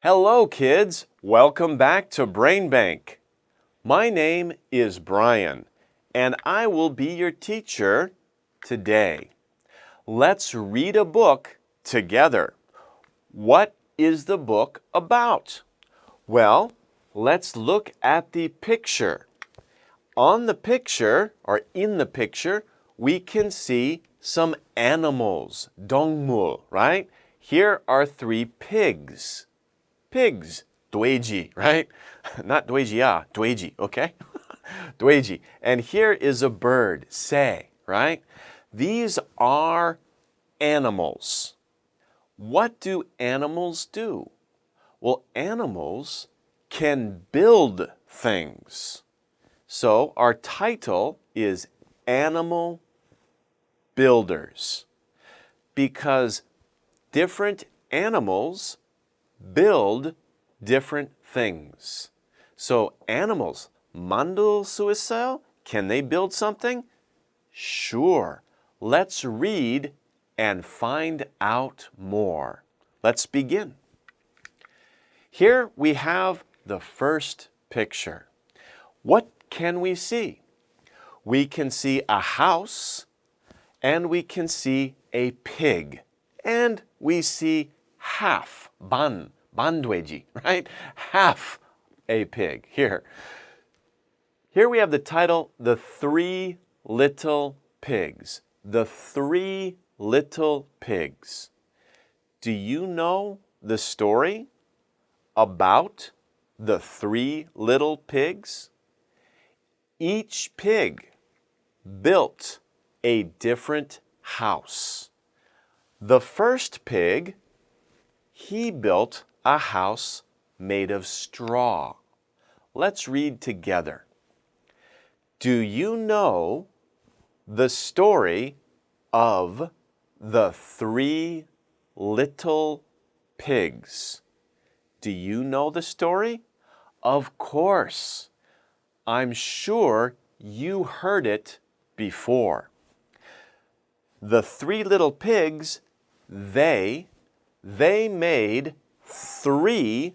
Hello, kids. Welcome back to Brain Bank. My name is Brian, and I will be your teacher today. Let's read a book together. What is the book about? Well, let's look at the picture. On the picture, or in the picture, we can see some animals, 동물, right? Here are 3 pigs. Pigs, 돼지, right? Not 돼지야, 돼지, okay? 돼지. And here is a bird, 새, right? These are animals. What do animals do? Well, animals can build things. So our title is Animal Builders, because different animals build different things. So animals, 만들 수 있어요? Can they build something? Sure. Let's read and find out more. Let's begin. Here we have the first picture. What can we see? We can see a house, and we can see a pig, and we see half, 반 돼지, right? Half a pig. Here we have the title, The 3 Little Pigs. The 3 Little Pigs. Do you know the story about the 3 little pigs? Each pig built a different house. The first pig, he built a house made of straw. Let's read together. Do you know the story of the 3 little pigs? Do you know the story? Of course. I'm sure you heard it before. The 3 little pigs, they made 3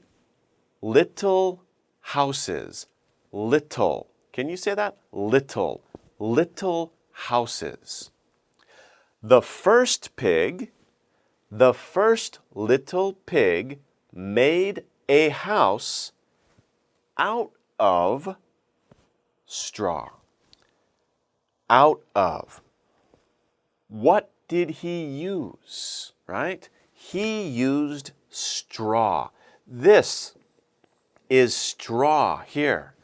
little houses. Little. Can you say that? Little. Little houses. The first little pig made a house out of straw. Out of. What did he use, right? He used straw. This is straw here.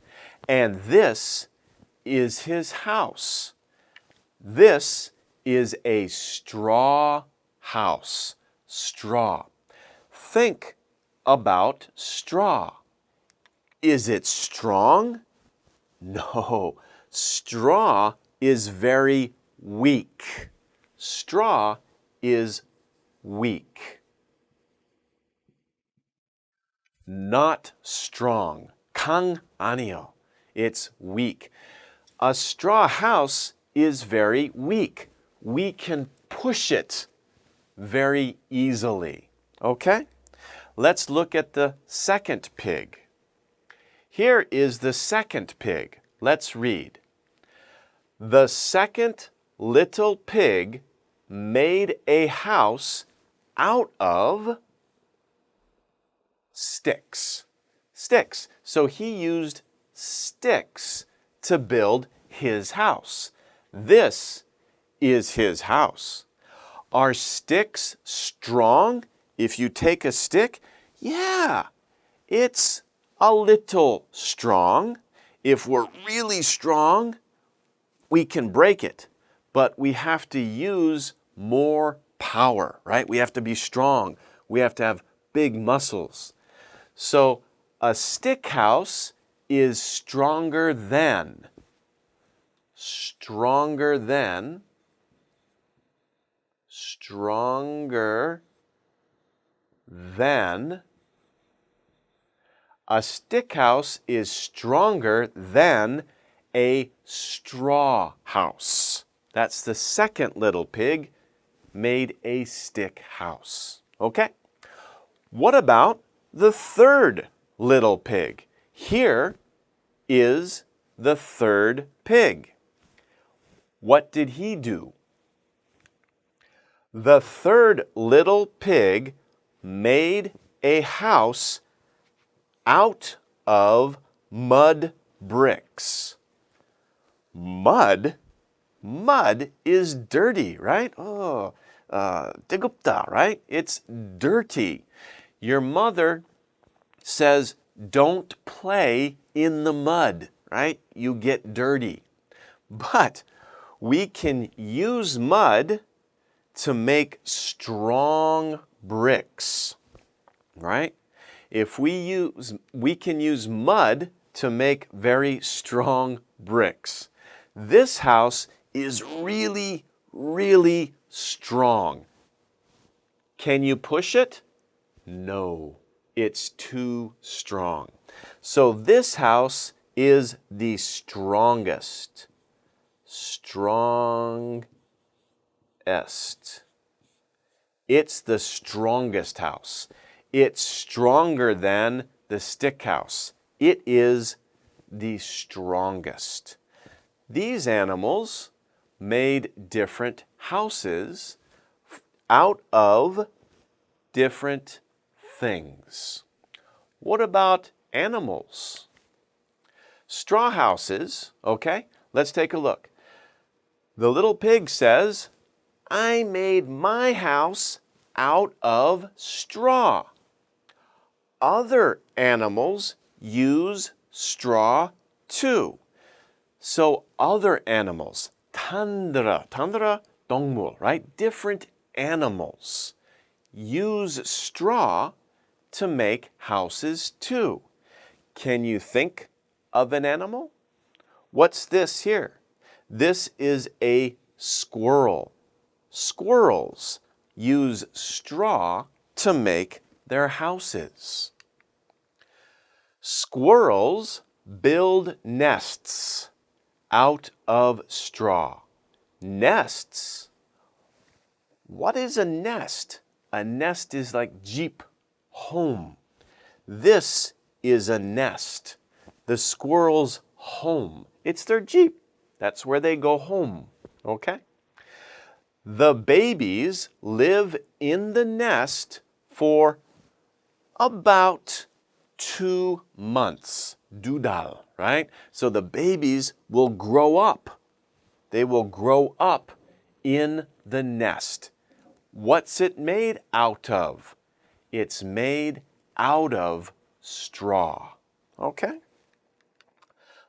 And this is his house. This is a straw house. Straw. Think about straw. Is it strong? No. Straw is very weak. Straw is weak. Not strong. 강 아니요. It's weak. A straw house is very weak. We can push it very easily. Okay? Let's look at the second pig. Here is the second pig. Let's read. The second little pig made a house out of sticks. Sticks. So he used sticks to build his house. This is his house. Are sticks strong? If you take a stick, yeah, it's a little strong. If we're really strong, we can break it. But we have to use more power, right? We have to be strong. We have to have big muscles. So a stick house is stronger than. Stronger than. Stronger than. A stick house is stronger than a straw house. That's the second little pig made a stick house. Okay? What about the third little pig. Here is the third pig. What did he do? The third little pig made a house out of mud bricks. Mud is dirty, right? Oh, 뜨겁다, right? It's dirty. Your mother says, don't play in the mud, right? You get dirty. But we can use mud to make strong bricks, right? We can use mud to make very strong bricks. This house is really, really strong. Can you push it? No, it's too strong. So this house is the strongest. Strongest. It's the strongest house. It's stronger than the stick house. It is the strongest. These animals made different houses out of different things. What about animals? Straw houses, okay? Let's take a look. The little pig says, I made my house out of straw. Other animals use straw too. So other animals, 단들아, 동물, right? Different animals use straw to make houses too. Can you think of an animal? What's this here? This is a squirrel. Squirrels use straw to make their houses. Squirrels build nests out of straw. Nests? What is a nest? A nest is like jeep, home. This is a nest. The squirrel's home. It's their jeep. That's where they go home, okay? The babies live in the nest for about 2 months. 두달, right? So the babies will grow up. They will grow up in the nest. What's it made out of? It's made out of straw. Okay?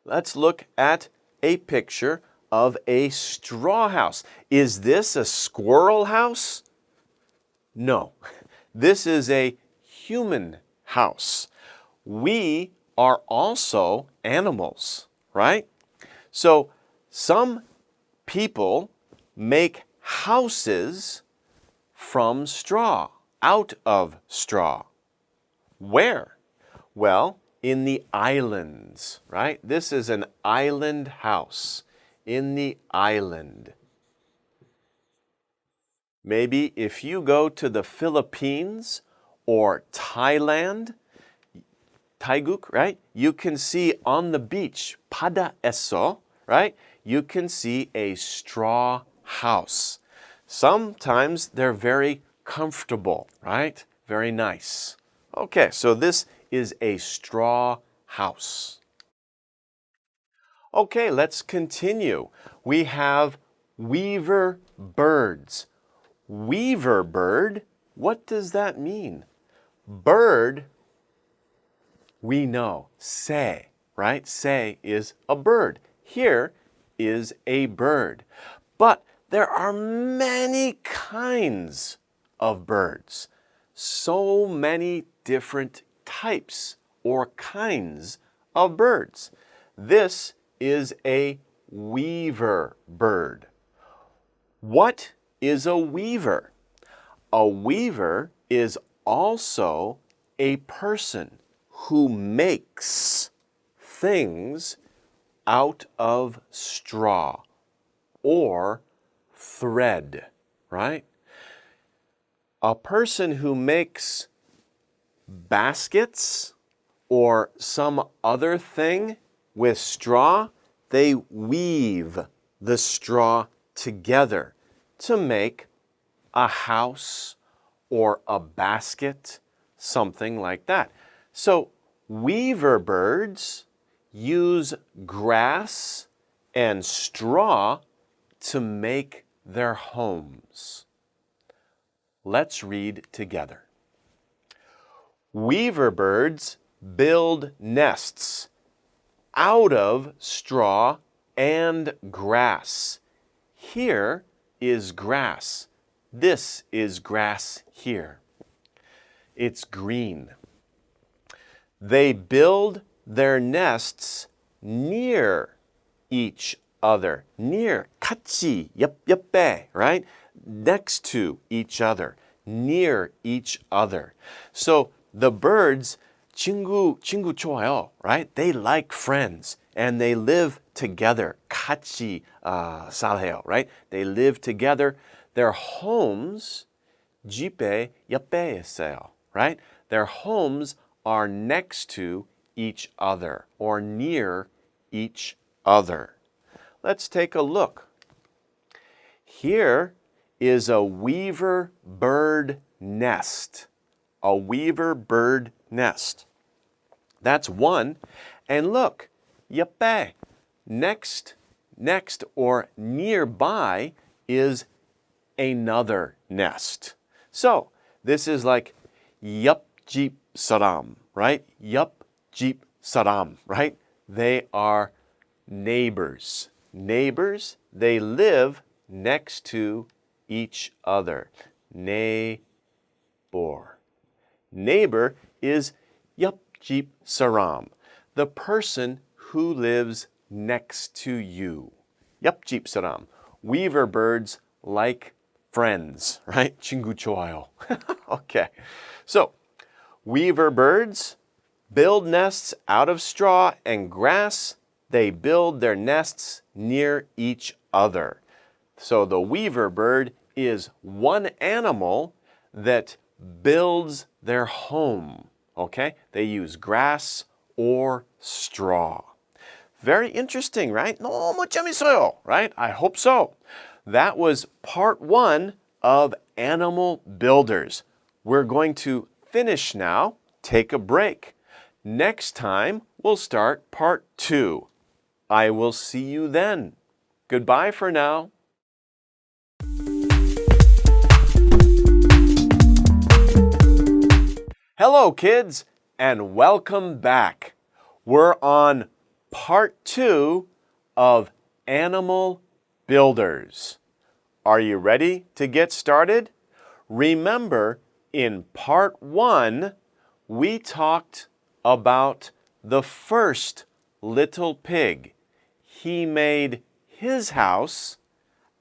Let's look at a picture of a straw house. Is this a squirrel house? No. This is a human house. We are also animals, right? So some people make houses from straw, out of straw. Where? Well, in the islands, right? This is an island house in the island. Maybe if you go to the Philippines or Thailand, Taiguk, right? You can see on the beach, 바다에서, right? You can see a straw house. Sometimes they're very comfortable, right? Very nice. Okay, so this is a straw house. Okay, let's continue. We have weaver birds. Weaver bird, what does that mean? Bird, we know, 새, right? 새 is a bird. Here is a bird. But there are many kinds of birds. So many different types or kinds of birds. This is a weaver bird. What is a weaver? A weaver is also a person who makes things out of straw or thread, right? A person who makes baskets or some other thing with straw, they weave the straw together to make a house or a basket, something like that. So weaverbirds use grass and straw to make their homes. Let's read together. Weaverbirds build nests out of straw and grass. Here is grass. This is grass here. It's green. They build their nests near each other. Near, 같이, 옆에, right? Next to each other, near each other. So the birds, 친구 좋아요, right? They like friends and they live together. 같이 살아요, right? They live together. Their homes, 집에 옆에 있어요, right? Their homes are next to each other or near each other. Let's take a look. Here is a weaver bird nest. A weaver bird nest. That's one. And look, 옆에, next or nearby is another nest. So this is like 옆집 사람, right? 옆집 사람, right? They are neighbors. Neighbors, they live next to each other. Neighbor. Neighbor is 옆집 사람, the person who lives next to you. 옆집 사람. Weaver birds like friends, right? 친구 좋아요. Okay. So, weaver birds build nests out of straw and grass. They build their nests near each other. So the weaver bird is one animal that builds their home, okay? They use grass or straw. Very interesting, right? 너무 재밌어요, right? I hope so. That was part 1 of Animal Builders. We're going to finish now, take a break. Next time, we'll start part 2. I will see you then. Goodbye for now. Hello, kids, and welcome back. We're on part 2 of Animal Builders. Are you ready to get started? Remember, in part 1, we talked about the first little pig. He made his house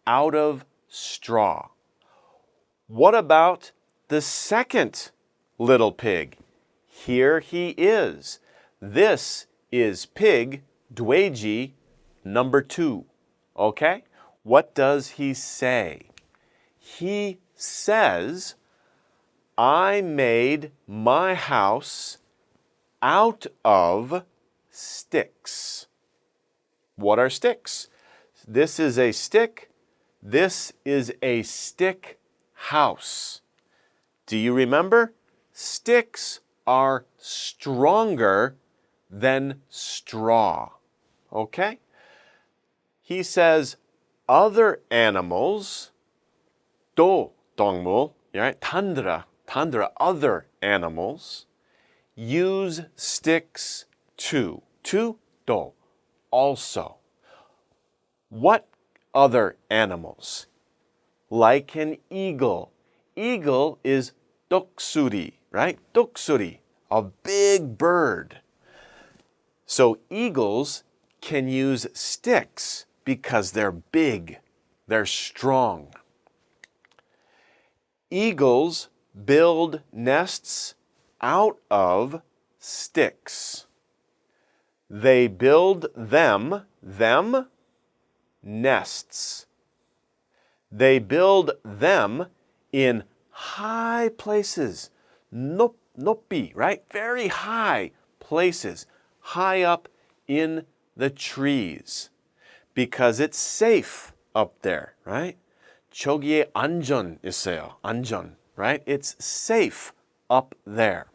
out of straw. What about the second little pig? Here he is. This is pig, 돼지, number 2. Okay? What does he say? He says, I made my house out of sticks. What are sticks? This is a stick. This is a stick house. Do you remember? Sticks are stronger than straw. Okay? He says other animals, 또 동물, right? 단들아, other animals, use sticks too. 또, also. What other animals? Like an eagle. Eagle is 독수리, right? 독수리, a big bird. So eagles can use sticks because they're big, they're strong. Eagles build nests out of sticks. They build them, nests. They build them in high places, 높은 높이, right? Very high places, high up in the trees. Because it's safe up there, right? 저기에 안전 있어요. 안전, right? It's safe up there.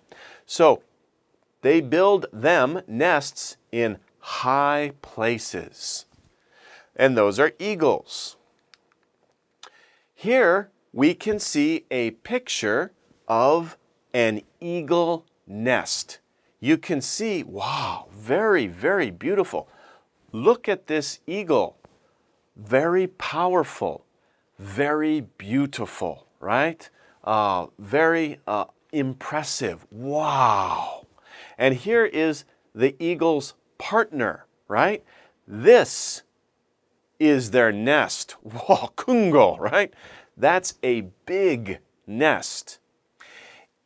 So they build them nests in high places. And those are eagles. Here we can see a picture of an eagle nest. You can see, wow, very, very beautiful. Look at this eagle. Very powerful, very beautiful, right? Very impressive. Wow. And here is the eagle's partner, right? This is their nest. Wow, 큰 거, right? That's a big nest.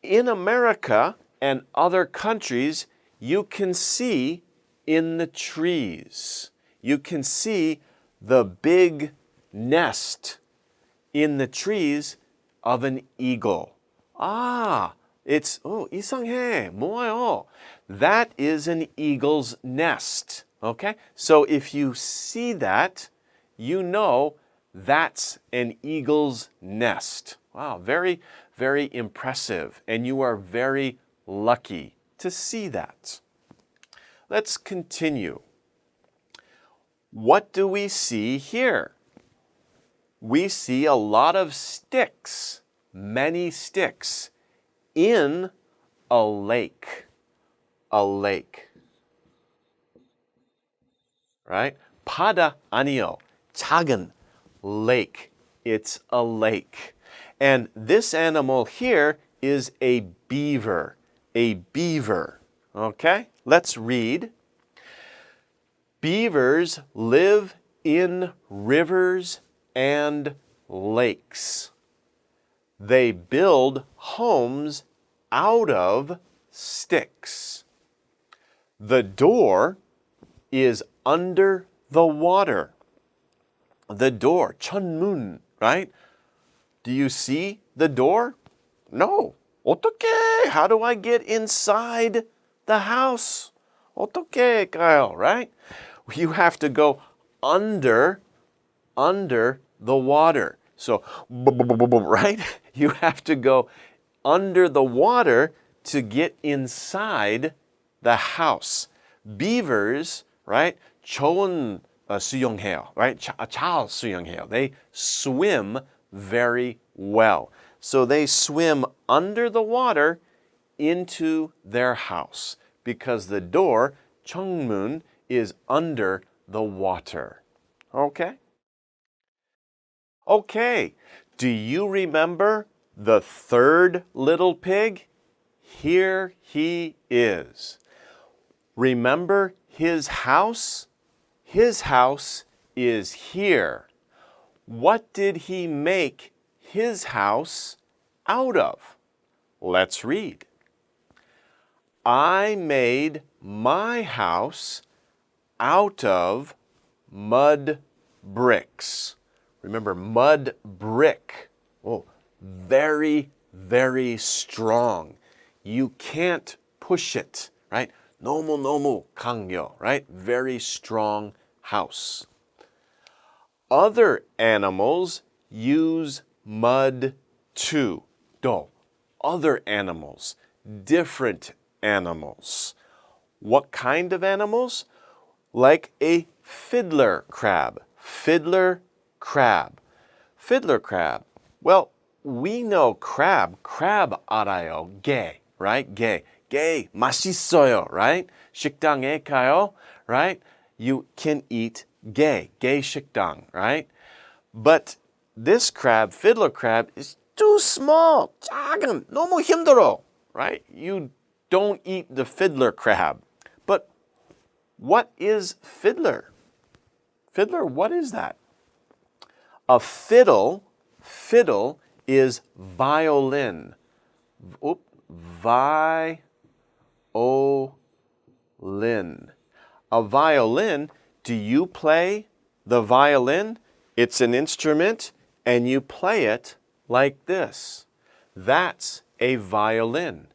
In America and other countries, you can see in the trees. You can see the big nest in the trees of an eagle. It's, 이상해. 뭐예요? That is an eagle's nest. Okay? So if you see that, you know that's an eagle's nest. Wow, very, very impressive. And you are very lucky to see that. Let's continue. What do we see here? We see a lot of sticks, many sticks, in a lake. A lake. Right? 바다 아니요. 작은 lake. It's a lake. And this animal here is a beaver. A beaver. Okay? Let's read. Beavers live in rivers and lakes. They build homes out of sticks. The door is under the water. The door, 천문, right? Do you see the door? No. 어떻게? How do I get inside the house? 어떻게 할까요, right? You have to go under the water. So, right? You have to go under the water to get inside the house. Beavers, right? 좋은 수영해요, right? 잘 수영해요. They swim very well. So they swim under the water into their house because the door, 정문, is under the water. Okay? Okay. Do you remember the third little pig? Here he is. Remember his house? His house is here. What did he make his house out of? Let's read. I made my house out of mud bricks. Remember, mud brick. Oh, very, very strong. You can't push it, right? 너무 강요, right? Very strong house. Other animals use mud too. Other animals, different animals. What kind of animals? Like a fiddler crab. Fiddler crab. Fiddler crab. Well, we know crab. Crab 알아요. 게, right? 게. 게 맛있어요, right? 식당에 가요, right? You can eat 게. 게 식당, right? But this crab, fiddler crab, is too small. 작은. 너무 힘들어, right? You don't eat the fiddler crab. But what is fiddler? Fiddler, what is that? A fiddle is violin. Violin. A violin, do you play the violin? It's an instrument and you play it like this. That's a violin.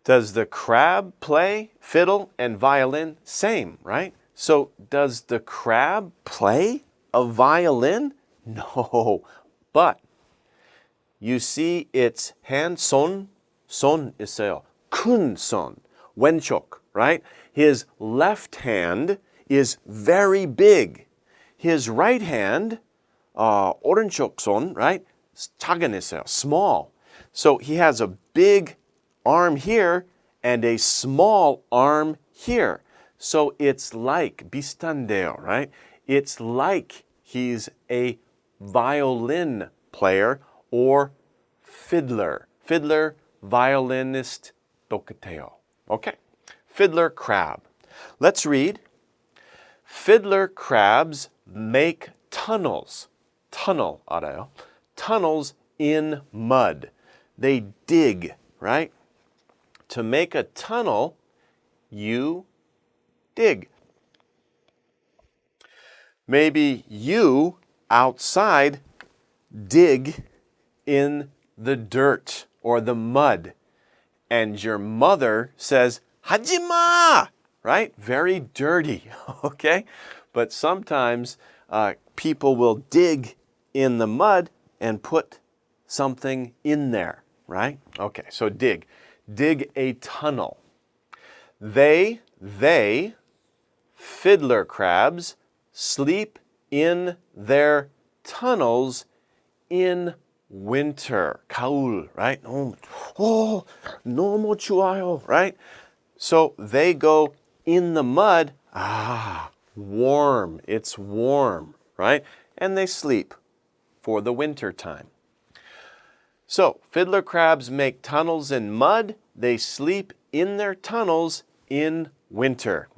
Does the crab play fiddle and violin? Same, right? So does the crab play a violin? No, but you see its hand, 손 있어요. 큰 손, 왼쪽, right? His left hand is very big. His right hand, 오른쪽 손, right? 작은 있어요, small. So he has a big arm here and a small arm here. So it's like, 비슷한데요, right? It's like he's a violin player or fiddler. Fiddler, violinist, 똑같아요. Okay. Fiddler crab. Let's read. Fiddler crabs make tunnels. Tunnel, 알아요? Tunnels in mud. They dig, right? To make a tunnel, you dig. Maybe you outside dig in the dirt or the mud, and your mother says, 하지마, right? Very dirty, okay? But sometimes people will dig in the mud and put something in there, right? Okay, so dig. Dig a tunnel. They, fiddler crabs, sleep in their tunnels in winter. 가을, right? Oh, 너무 추워요, right? So they go in the mud. Warm. It's warm, right? And they sleep for the winter time. So fiddler crabs make tunnels in mud. They sleep in their tunnels in winter.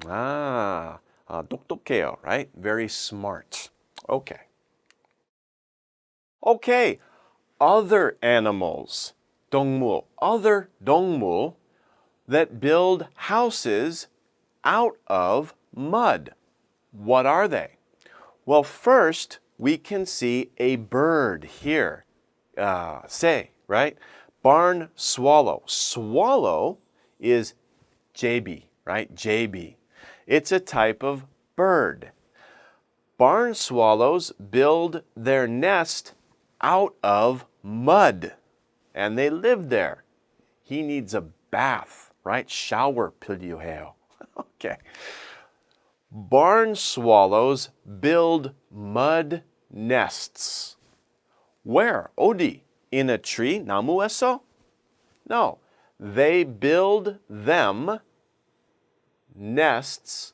똑똑해요, right? Very smart. Okay. Okay. Other animals, 동물, other 동물 that build houses out of mud. What are they? Well, first, we can see a bird here. Say, right? Barn swallow. Swallow is JB, right? JB. It's a type of bird. Barn swallows build their nest out of mud, and they live there. He needs a bath, right? Shower 필요해요. Okay. Barn swallows build mud nests. Where? 어디? In a tree? 나무에서? No. They build them nests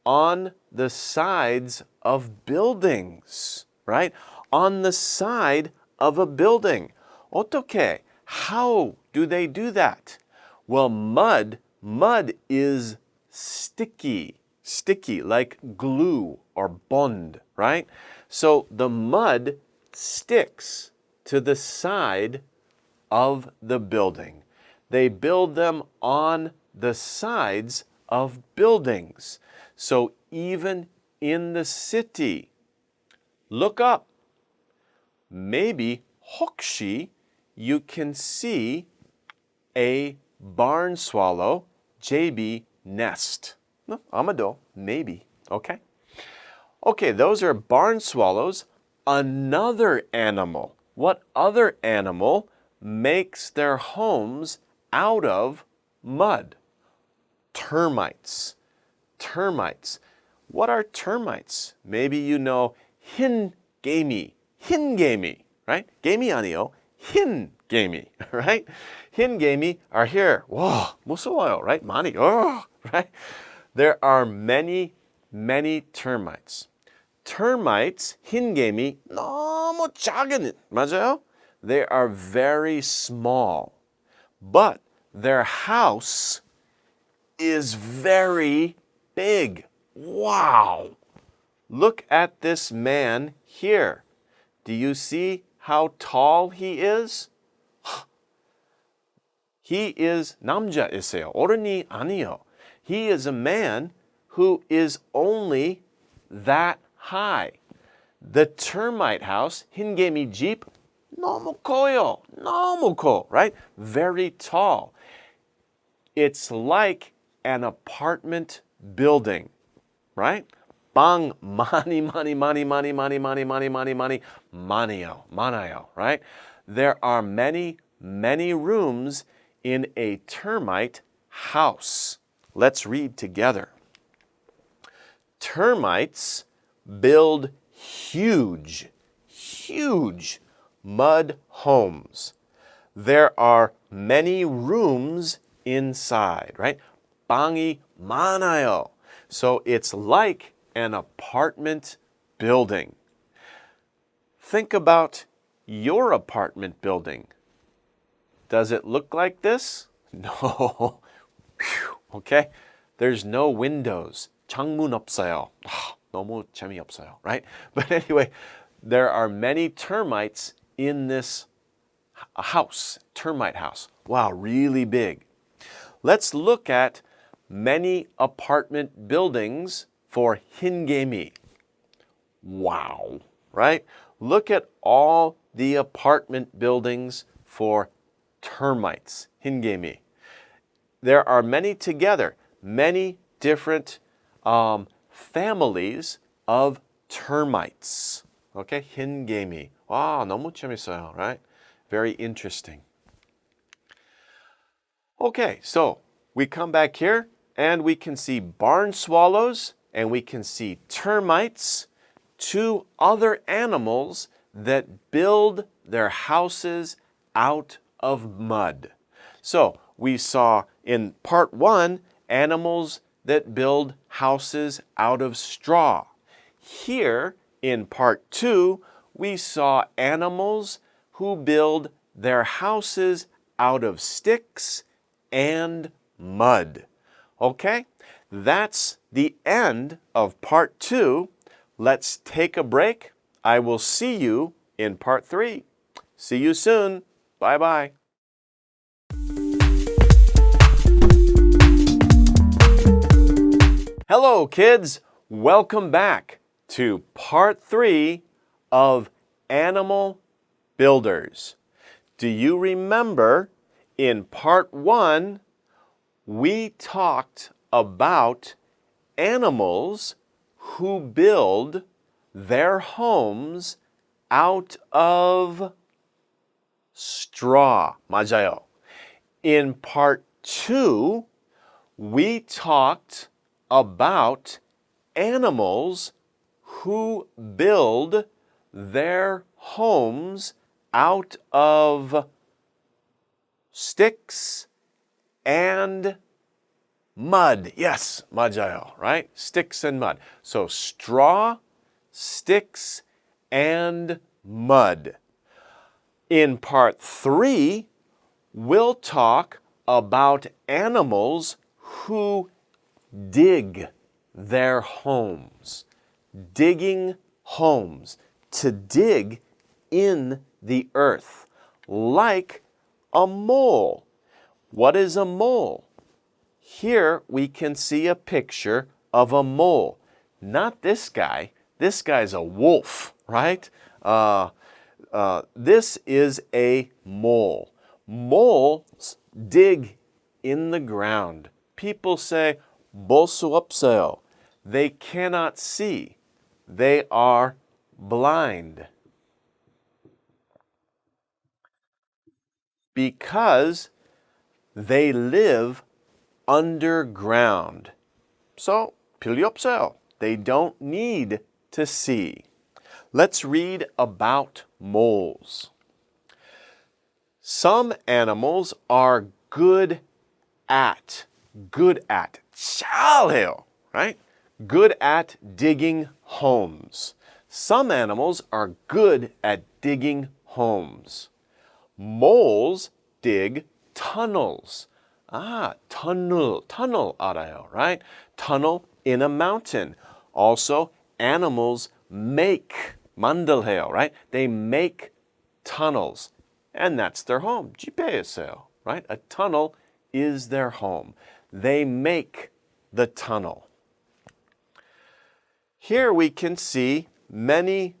on the sides of buildings, right? On the side of a building. 어떻게? How do they do that? Well, mud is sticky, like glue or bond, right? So the mud sticks to the side of the building. They build them on the sides of buildings. So even in the city, look up. Maybe 혹시 you can see a barn swallow JB nest. No, 아마도, maybe, okay? Okay, those are barn swallows. Another animal. What other animal makes their homes out of mud? Termites. Termites. What are termites? Maybe you know 흰개미. 흰개미, right? 개미 아니요. 흰개미, right? 흰개미 are here. 와, 무서워요, right? 많이, right? There are many termites. Termites, 흰개미, 너무 작은, 맞아요? They are very small. But their house is very big. Wow! Look at this man here. Do you see how tall he is? He is 남자이세요. 어른이 아니요. He is a man who is only that high. The termite house, 흰개미 집, 너무 커요. 너무 커, right? Very tall. It's like an apartment building, right? 방 많아요, right? There are many, many rooms in a termite house. Let's read together. Termites build huge, huge mud homes. There are many rooms inside, right? 방이 많아요. So it's like an apartment building. Think about your apartment building. Does it look like this? No. Okay? There's no windows. 창문 없어요. 너무 재미없어요, right? But anyway, there are many termites in this house, termite house. Wow, really big. Let's look at many apartment buildings for hingemi. Wow, right? Look at all the apartment buildings for termites, hingemi. There are many together, many different families of termites. Okay, hingemi. Wow, 너무 재밌어요, right? Very interesting. Okay, so we come back here and we can see barn swallows and we can see termites, two other animals that build their houses out of mud. So we saw in part 1 animals that build houses out of straw. Here in part 2, we saw animals who build their houses out of sticks and mud. Okay, that's the end of part 2. Let's take a break. I will see you in part 3. See you soon. Bye-bye. Hello, kids. Welcome back to part 3 of Animal Builders. Do you remember in part 1, we talked about animals who build their homes out of straw. 맞아요. In part 2, we talked about animals who build their homes out of sticks and mud. Yes, 맞아요, right? Sticks and mud. So straw, sticks, and mud. In part 3, we'll talk about animals who dig their homes. Digging homes. To dig in the earth. Like a mole. What is a mole? Here we can see a picture of a mole. Not this guy. This guy's a wolf, right? This is a mole. Moles dig in the ground. People say, 볼 수 없어요. They cannot see. They are blind. Because they live underground. So, 필요 없어요. They don't need to see. Let's read about moles. Some animals are good at, 잘해요, right? Good at digging homes. Some animals are good at digging homes. Moles dig tunnels. Tunnel 알아요, right? Tunnel in a mountain. Also, animals make, 만들어요, right? They make tunnels. And that's their home. 집에 있어요, right? A tunnel is their home. They make the tunnel. Here we can see many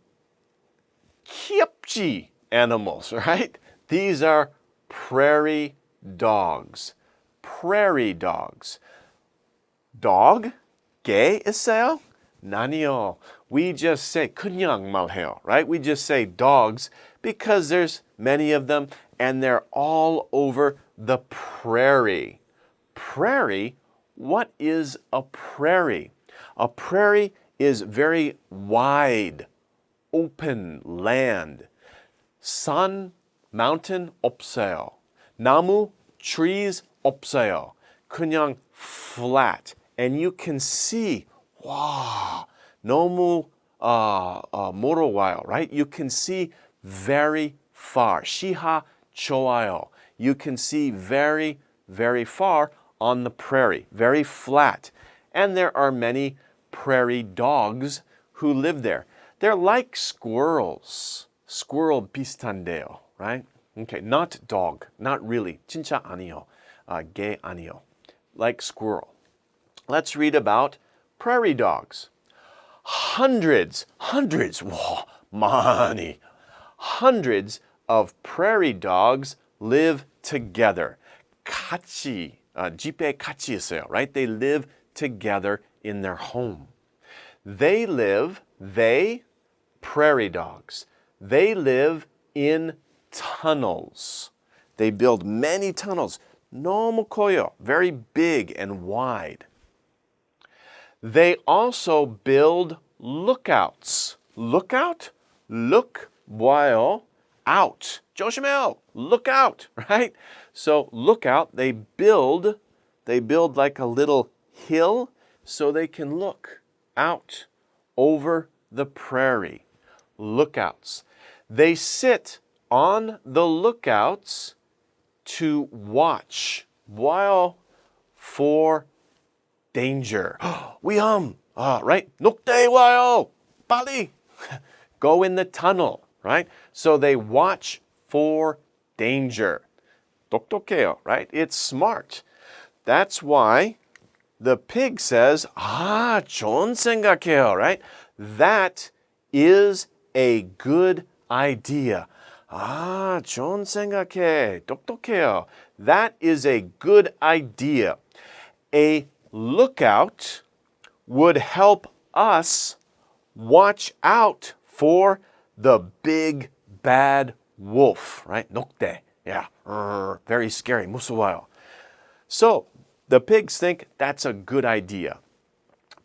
animals, right? These are prairie dogs. prairie dogs. Dog? 개 있어요? 아니요. We just say 그냥 말해요, right? We just say dogs because there's many of them and they're all over the prairie. Prairie? What is a prairie? A prairie is very wide, open land. 산, mountain 없어요. 나무, trees 없어요. 그냥 flat. And you can see, 와, 너무 멀어와요, right? You can see very far. 시야 좋아요. You can see very, very far on the prairie, very flat. And there are many prairie dogs who live there. They're like squirrels. Squirrel 비슷한데요, right? Okay, not dog, not really. 진짜 아니요. 개 아니요. Like squirrel. Let's read about prairie dogs. Hundreds, 와, 많이. Hundreds of prairie dogs live together. 같이, 집에 같이 있어요, right? They live together in their home. They, prairie dogs, they live in tunnels. They build many tunnels. 너무 커요, very big and wide. They also build lookouts. Lookout? Look while out. 조심해요. Look out, right? So lookout, they build like a little hill so they can look out over the prairie. Lookouts. They sit on the lookouts to watch while for danger. 위험, right? 녹대 와요. 빨리. Go in the tunnel, right? So they watch for danger. 똑똑해요, right? It's smart. That's why the pig says, 좋은 생각해요, right? That is a good idea. 좋은 생각해. 똑똑해요. That is a good idea. A lookout would help us watch out for the big bad wolf, right? 녹대. Yeah, very scary. 무서워요. So the pigs think that's a good idea.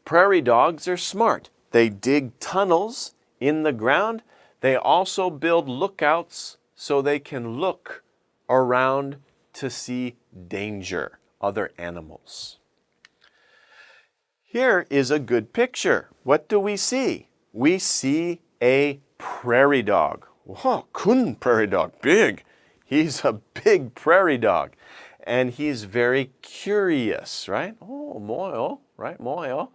Prairie dogs are smart. They dig tunnels in the ground. They also build lookouts so they can look around to see danger, other animals. Here is a good picture. What do we see? We see a prairie dog. Wow, 큰 prairie dog, big. He's a big prairie dog. And he's very curious, right? 뭐요, right? 뭐요?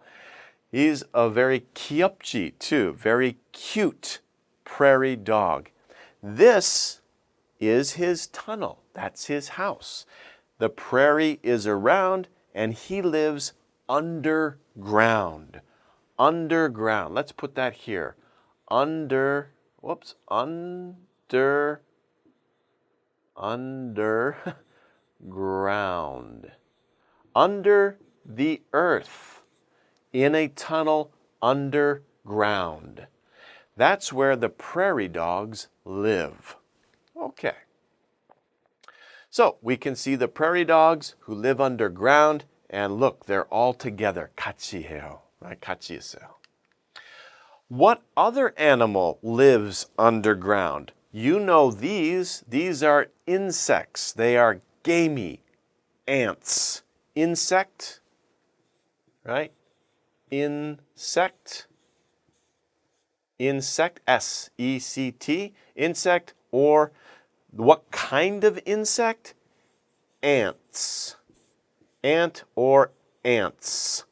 He's a very 귀엽지 too, very cute prairie dog. This is his tunnel. That's his house. The prairie is around and he lives underground. Underground. Let's put that here. Underground. Under the earth. In a tunnel underground. That's where the prairie dogs live. Okay. So we can see the prairie dogs who live underground, and look, they're all together. 같이 해요. Right? 같이 있어요. What other animal lives underground? You know these. These are insects. They are gamey. Ants. Insect. Right? Insect. Insect, S-E-C-T, insect, or what kind of insect? Ants. Ant or ants.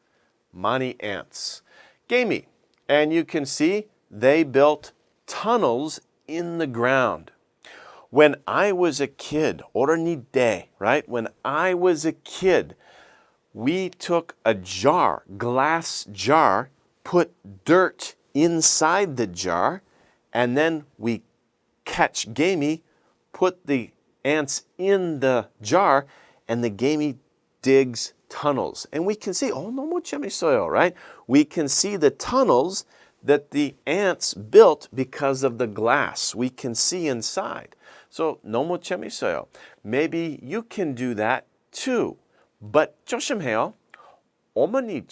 Many ants. Gamey. And you can see they built tunnels in the ground. When I was a kid, 어린이 때, right? When I was a kid, we took a jar, glass jar, put dirt inside the jar, and then we put the ants in the jar, and the gamey digs tunnels. And we can see, 너무 재밌어요, right? We can see the tunnels that the ants built because of the glass. We can see inside. So 너무 재밌어요. Maybe you can do that too. But 조심해요. 어머니한테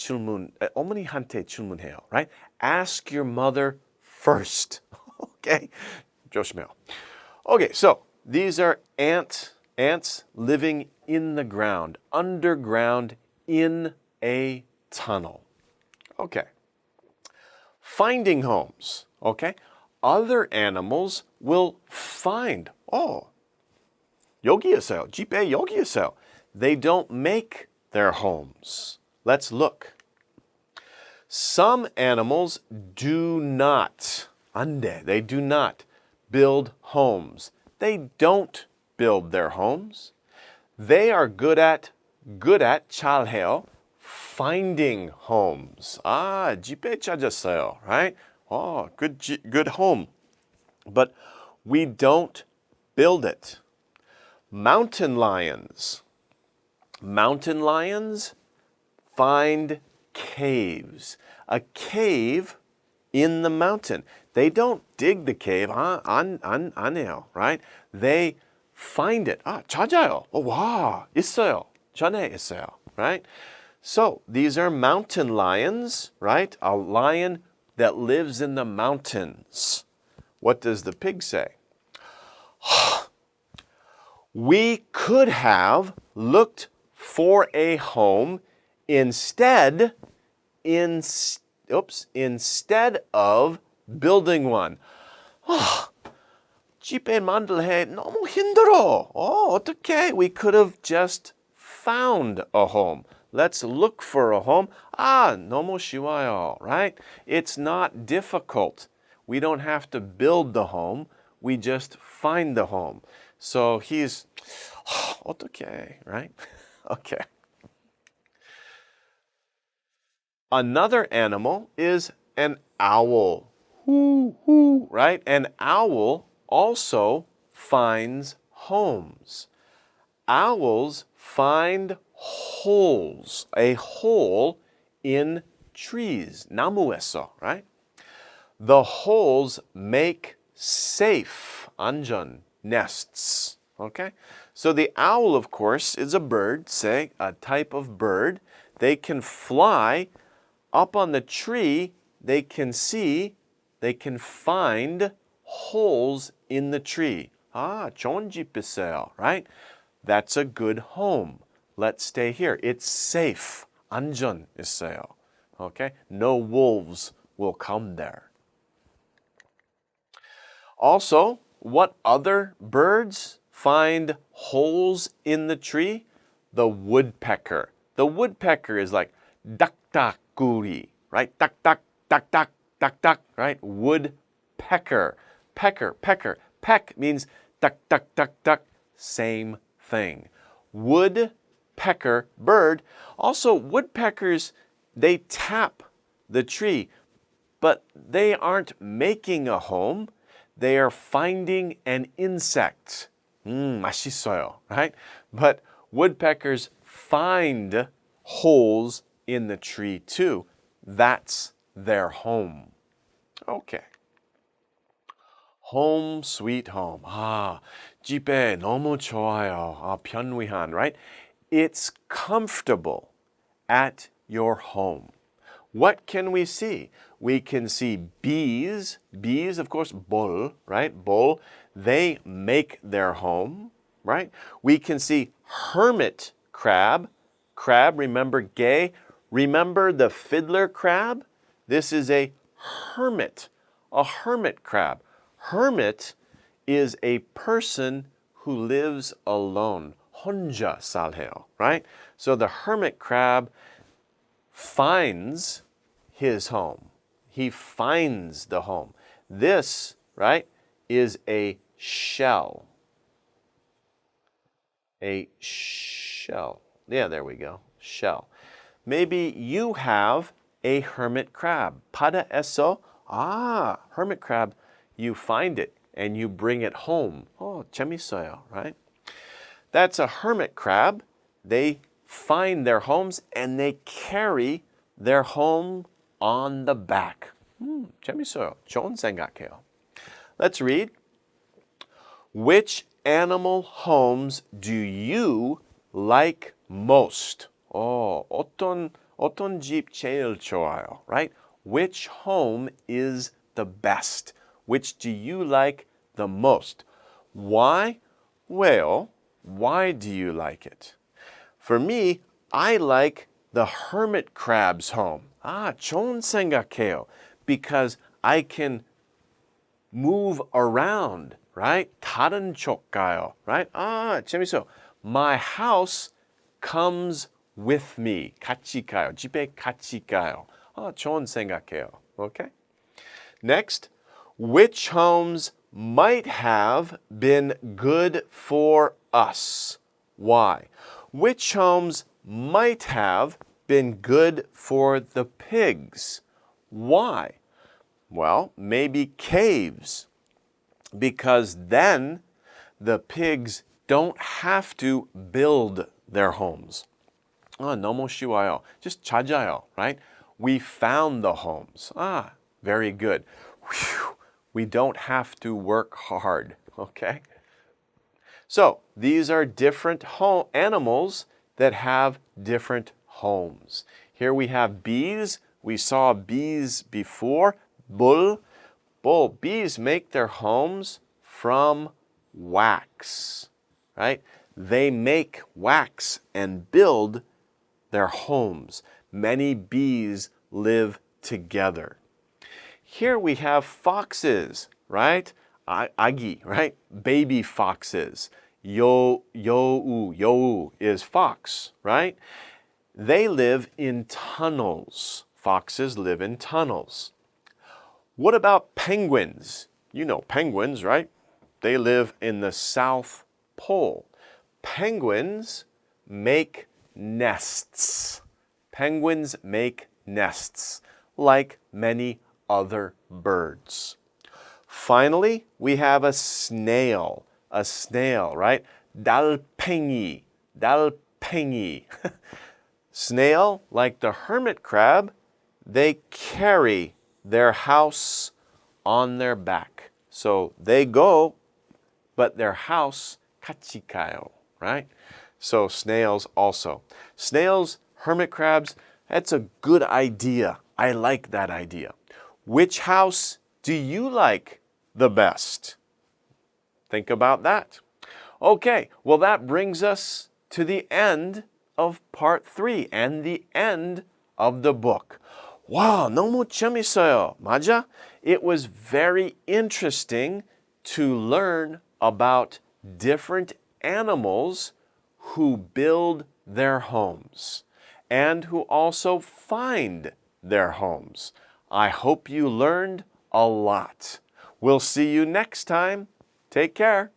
질문해요, right? Ask your mother first. Okay? 조심해요. Okay, so these are ants living in the ground, underground in a tunnel. Okay. Finding homes, okay? Other animals will find, 여기 있어요. 집에 여기 있어요. They don't make their homes. Let's look. Some animals do not, 안 돼, they do not build homes. They don't build their homes. They are good at 잘해요. Finding homes. 집에 찾았어요, right? Good home. But we don't build it. Mountain lions. Mountain lions find caves. A cave in the mountain. They don't dig the cave. 안 해요, right? They find it. 찾아요. 와, 있어요. 전에 있어요, right? So these are mountain lions, right? A lion that lives in the mountains. What does the pig say? We could have looked for a home instead of building one. 집에 만들해 너무 힘들어. 어떡해? We could have just found a home. Let's look for a home. 너무 쉬워요, right? It's not difficult. We don't have to build the home. We just find the home. So he's, 어떡해, right? Okay. Another animal is an owl. Right? An owl also finds homes. Owls find holes, a hole in trees, 나무에서, right? The holes make safe, 안전, nests, okay? So the owl, of course, is a bird, say, a type of bird. They can fly up on the tree. They can find holes in the tree. 좋은 집 있어요, right? That's a good home. Let's stay here. It's safe. 안전 있어요. Okay? No wolves will come there. Also, what other birds find holes in the tree? The woodpecker. The woodpecker is like daktakuri, right? Dak, right? Woodpecker. Pecker. Peck means duck. Same thing. Woodpecker bird. Also, woodpeckers, they tap the tree, but they aren't making a home. They are finding an insect. 맛있어요, right? But woodpeckers find holes in the tree too. That's their home. Okay. Home sweet home. 집에 너무 좋아요. 편리한, right? It's comfortable at your home. What can we see? We can see bees. Bees, of course, 볼, right? 볼. They make their home, right? We can see hermit crab. Crab, remember gay? Remember the fiddler crab? This is a hermit crab. Hermit is a person who lives alone. 혼자 살해요, right? So the hermit crab finds his home. He finds the home. This, right, is a shell. A shell. Yeah, there we go. Shell. Maybe you have a hermit crab. 바다에서, hermit crab, you find it and you bring it home. 재밌어요, right? That's a hermit crab. They find their homes and they carry their home on the back. 재밌어요. 좋은 생각해요. Let's read. Which animal homes do you like most? 어떤 집 제일 좋아요, right? Which home is the best? Which do you like the most? Why? Well, why do you like it? For me, I like the hermit crab's home. 좋은 생각해요. Because I can move around, right? 다른 쪽 가요, right? 재밌어요. My house comes with me. 같이 가요. 집에 같이 가요. 좋은 생각해요. Okay? Next, which homes might have been good for us? Why? Which homes might have been good for the pigs? Why? Well, maybe caves, because then the pigs don't have to build their homes. 너무 쉬워요. Just 찾아요, right? We found the homes. Very good. Whew. We don't have to work hard, okay? So, these are different animals that have different homes. Here we have bees. We saw bees before. Bull. Bees make their homes from wax, right? They make wax and build their homes. Many bees live together. Here we have foxes, right? 아기, right? Baby foxes. 여우 is fox, right? They live in tunnels. Foxes live in tunnels. What about penguins? You know penguins, right? They live in the South Pole. Penguins make nests. Penguins make nests, like many other birds. Finally, we have a snail. A snail, right? 달팽이. Snail, like the hermit crab, they carry their house on their back. So they go, but their house 같이 가요, right? So snails also. Snails, hermit crabs, that's a good idea. I like that idea. Which house do you like the best? Think about that. Okay, well that brings us to the end of part 3 and the end of the book. Wow, 너무 재밌어요. 맞아? It was very interesting to learn about different animals who build their homes and who also find their homes. I hope you learned a lot. We'll see you next time. Take care.